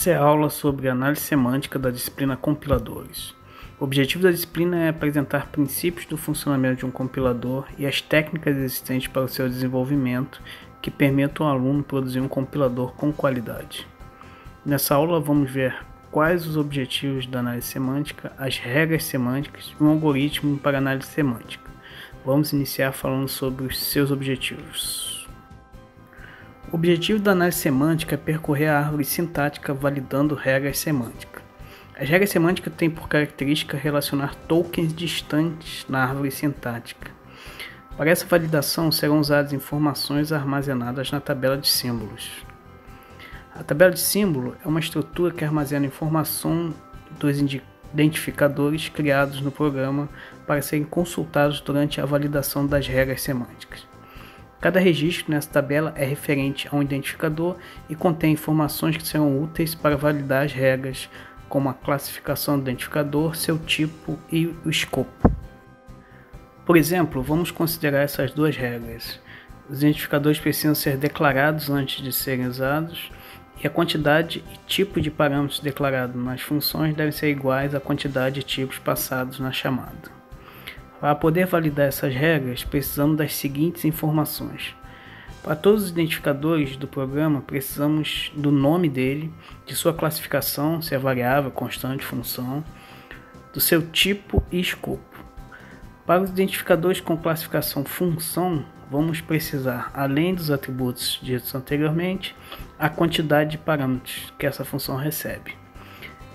Essa é a aula sobre análise semântica da disciplina Compiladores. O objetivo da disciplina é apresentar princípios do funcionamento de um compilador e as técnicas existentes para o seu desenvolvimento que permitam ao aluno produzir um compilador com qualidade. Nessa aula vamos ver quais os objetivos da análise semântica, as regras semânticas e um algoritmo para análise semântica. Vamos iniciar falando sobre os seus objetivos. O objetivo da análise semântica é percorrer a árvore sintática validando regras semânticas. As regras semânticas têm por característica relacionar tokens distantes na árvore sintática. Para essa validação serão usadas informações armazenadas na tabela de símbolos. A tabela de símbolo é uma estrutura que armazena informação dos identificadores criados no programa para serem consultados durante a validação das regras semânticas. Cada registro nessa tabela é referente a um identificador e contém informações que serão úteis para validar as regras, como a classificação do identificador, seu tipo e o escopo. Por exemplo, vamos considerar essas duas regras. Os identificadores precisam ser declarados antes de serem usados e a quantidade e tipo de parâmetros declarados nas funções devem ser iguais à quantidade de tipos passados na chamada. Para poder validar essas regras, precisamos das seguintes informações. Para todos os identificadores do programa, precisamos do nome dele, de sua classificação, se é variável, constante, função, do seu tipo e escopo. Para os identificadores com classificação função, vamos precisar, além dos atributos ditos anteriormente, a quantidade de parâmetros que essa função recebe.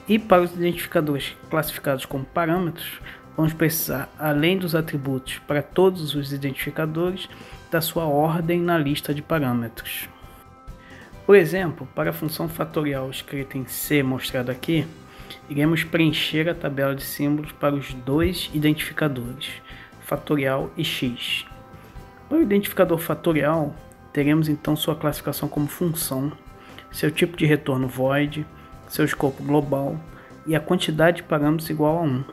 E para os identificadores classificados como parâmetros, vamos precisar, além dos atributos para todos os identificadores, da sua ordem na lista de parâmetros. Por exemplo, para a função fatorial escrita em C mostrada aqui, iremos preencher a tabela de símbolos para os dois identificadores, fatorial e x. Para o identificador fatorial, teremos então sua classificação como função, seu tipo de retorno void, seu escopo global e a quantidade de parâmetros igual a 1.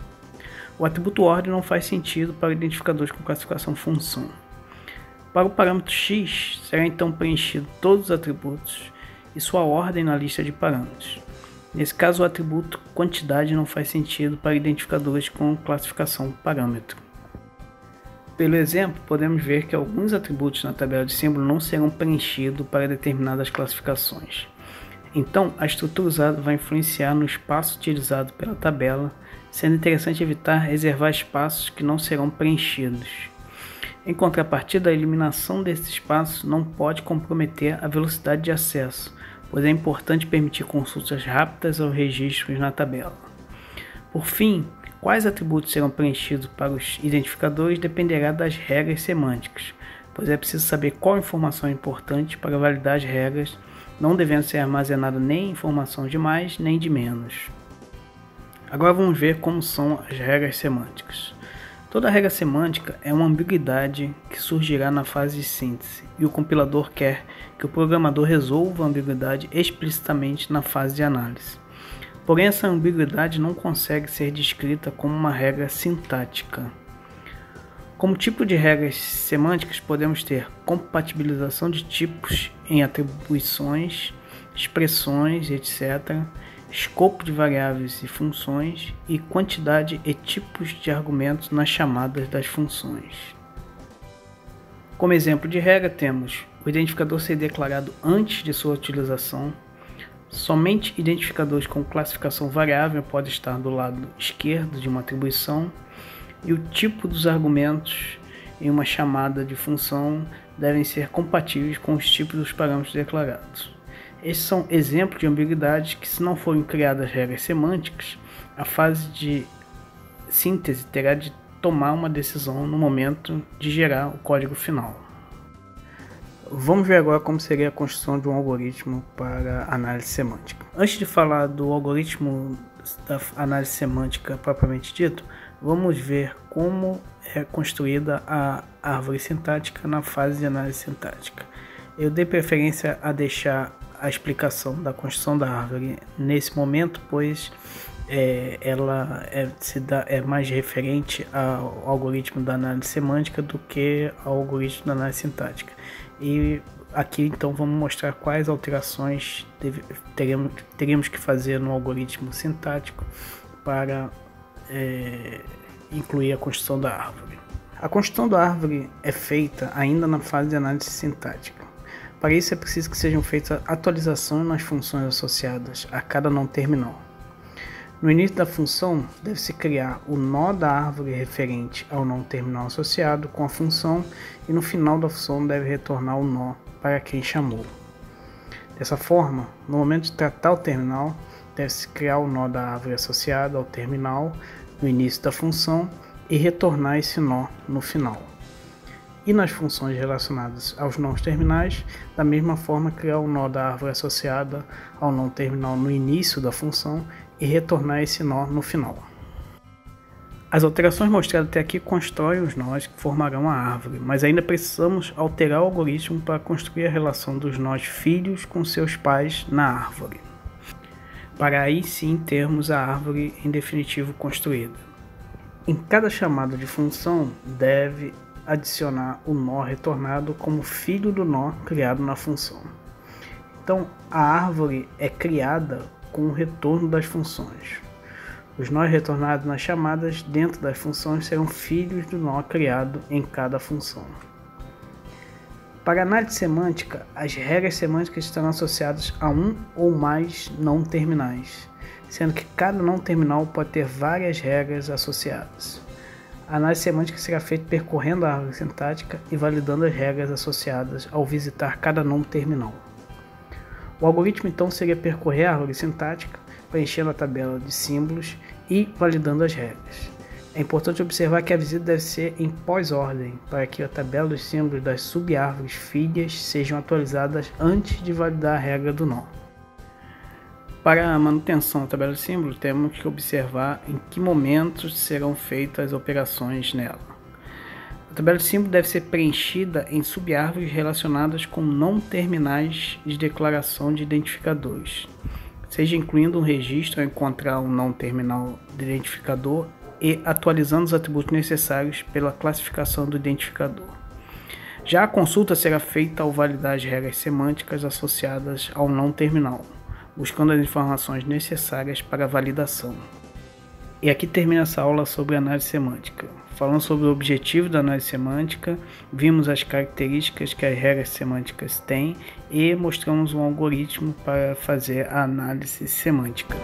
O atributo ordem não faz sentido para identificadores com classificação função. Para o parâmetro x, será então preenchido todos os atributos e sua ordem na lista de parâmetros. Nesse caso, o atributo quantidade não faz sentido para identificadores com classificação parâmetro. Pelo exemplo, podemos ver que alguns atributos na tabela de símbolo não serão preenchidos para determinadas classificações. Então, a estrutura usada vai influenciar no espaço utilizado pela tabela, sendo interessante evitar reservar espaços que não serão preenchidos. Em contrapartida, a eliminação desses espaços não pode comprometer a velocidade de acesso, pois é importante permitir consultas rápidas aos registros na tabela. Por fim, quais atributos serão preenchidos para os identificadores dependerá das regras semânticas, pois é preciso saber qual informação é importante para validar as regras, não devendo ser armazenada nem informação de mais nem de menos. Agora vamos ver como são as regras semânticas. Toda regra semântica é uma ambiguidade que surgirá na fase de síntese, e o compilador quer que o programador resolva a ambiguidade explicitamente na fase de análise. Porém, essa ambiguidade não consegue ser descrita como uma regra sintática. Como tipo de regras semânticas, podemos ter compatibilização de tipos em atribuições, expressões, etc., escopo de variáveis e funções e quantidade e tipos de argumentos nas chamadas das funções. Como exemplo de regra, temos o identificador ser declarado antes de sua utilização. Somente identificadores com classificação variável podem estar do lado esquerdo de uma atribuição, e o tipo dos argumentos em uma chamada de função devem ser compatíveis com os tipos dos parâmetros declarados. Estes são exemplos de ambiguidades que, se não forem criadas regras semânticas, a fase de síntese terá de tomar uma decisão no momento de gerar o código final. Vamos ver agora como seria a construção de um algoritmo para análise semântica. Antes de falar do algoritmo da análise semântica propriamente dito, vamos ver como é construída a árvore sintática na fase de análise sintática. Eu dei preferência a deixar a explicação da construção da árvore nesse momento, pois ela é mais referente ao algoritmo da análise semântica do que ao algoritmo da análise sintática. E Aqui então vamos mostrar quais alterações teríamos que fazer no algoritmo sintático para incluir a construção da árvore. A construção da árvore é feita ainda na fase de análise sintática. Para isso é preciso que sejam feitas atualizações nas funções associadas a cada não terminal. No início da função, deve-se criar o nó da árvore referente ao não terminal associado com a função e no final da função deve retornar o nó para quem chamou. Dessa forma, no momento de tratar o terminal, deve-se criar o nó da árvore associada ao terminal no início da função e retornar esse nó no final. E nas funções relacionadas aos nós terminais, da mesma forma criar o nó da árvore associada ao não terminal no início da função e retornar esse nó no final. As alterações mostradas até aqui constroem os nós que formarão a árvore, mas ainda precisamos alterar o algoritmo para construir a relação dos nós filhos com seus pais na árvore, para aí sim termos a árvore em definitivo construída. Em cada chamada de função deve adicionar o nó retornado como filho do nó criado na função. Então a árvore é criada com o retorno das funções. Os nós retornados nas chamadas dentro das funções serão filhos do nó criado em cada função. Para a análise semântica, as regras semânticas estarão associadas a um ou mais não terminais, sendo que cada não terminal pode ter várias regras associadas. A análise semântica será feita percorrendo a árvore sintática e validando as regras associadas ao visitar cada não terminal. O algoritmo então seria percorrer a árvore sintática, preenchendo a tabela de símbolos e validando as regras. É importante observar que a visita deve ser em pós-ordem, para que a tabela dos símbolos das sub-árvores filhas sejam atualizadas antes de validar a regra do nó. Para a manutenção da tabela de símbolos, temos que observar em que momentos serão feitas as operações nela. A tabela de símbolos deve ser preenchida em sub-árvores relacionadas com não terminais de declaração de identificadores, seja incluindo um registro ao encontrar um não terminal de identificador e atualizando os atributos necessários pela classificação do identificador. Já a consulta será feita ao validar as regras semânticas associadas ao não terminal, buscando as informações necessárias para a validação. E aqui termina essa aula sobre análise semântica. Falando sobre o objetivo da análise semântica, vimos as características que as regras semânticas têm e mostramos um algoritmo para fazer a análise semântica.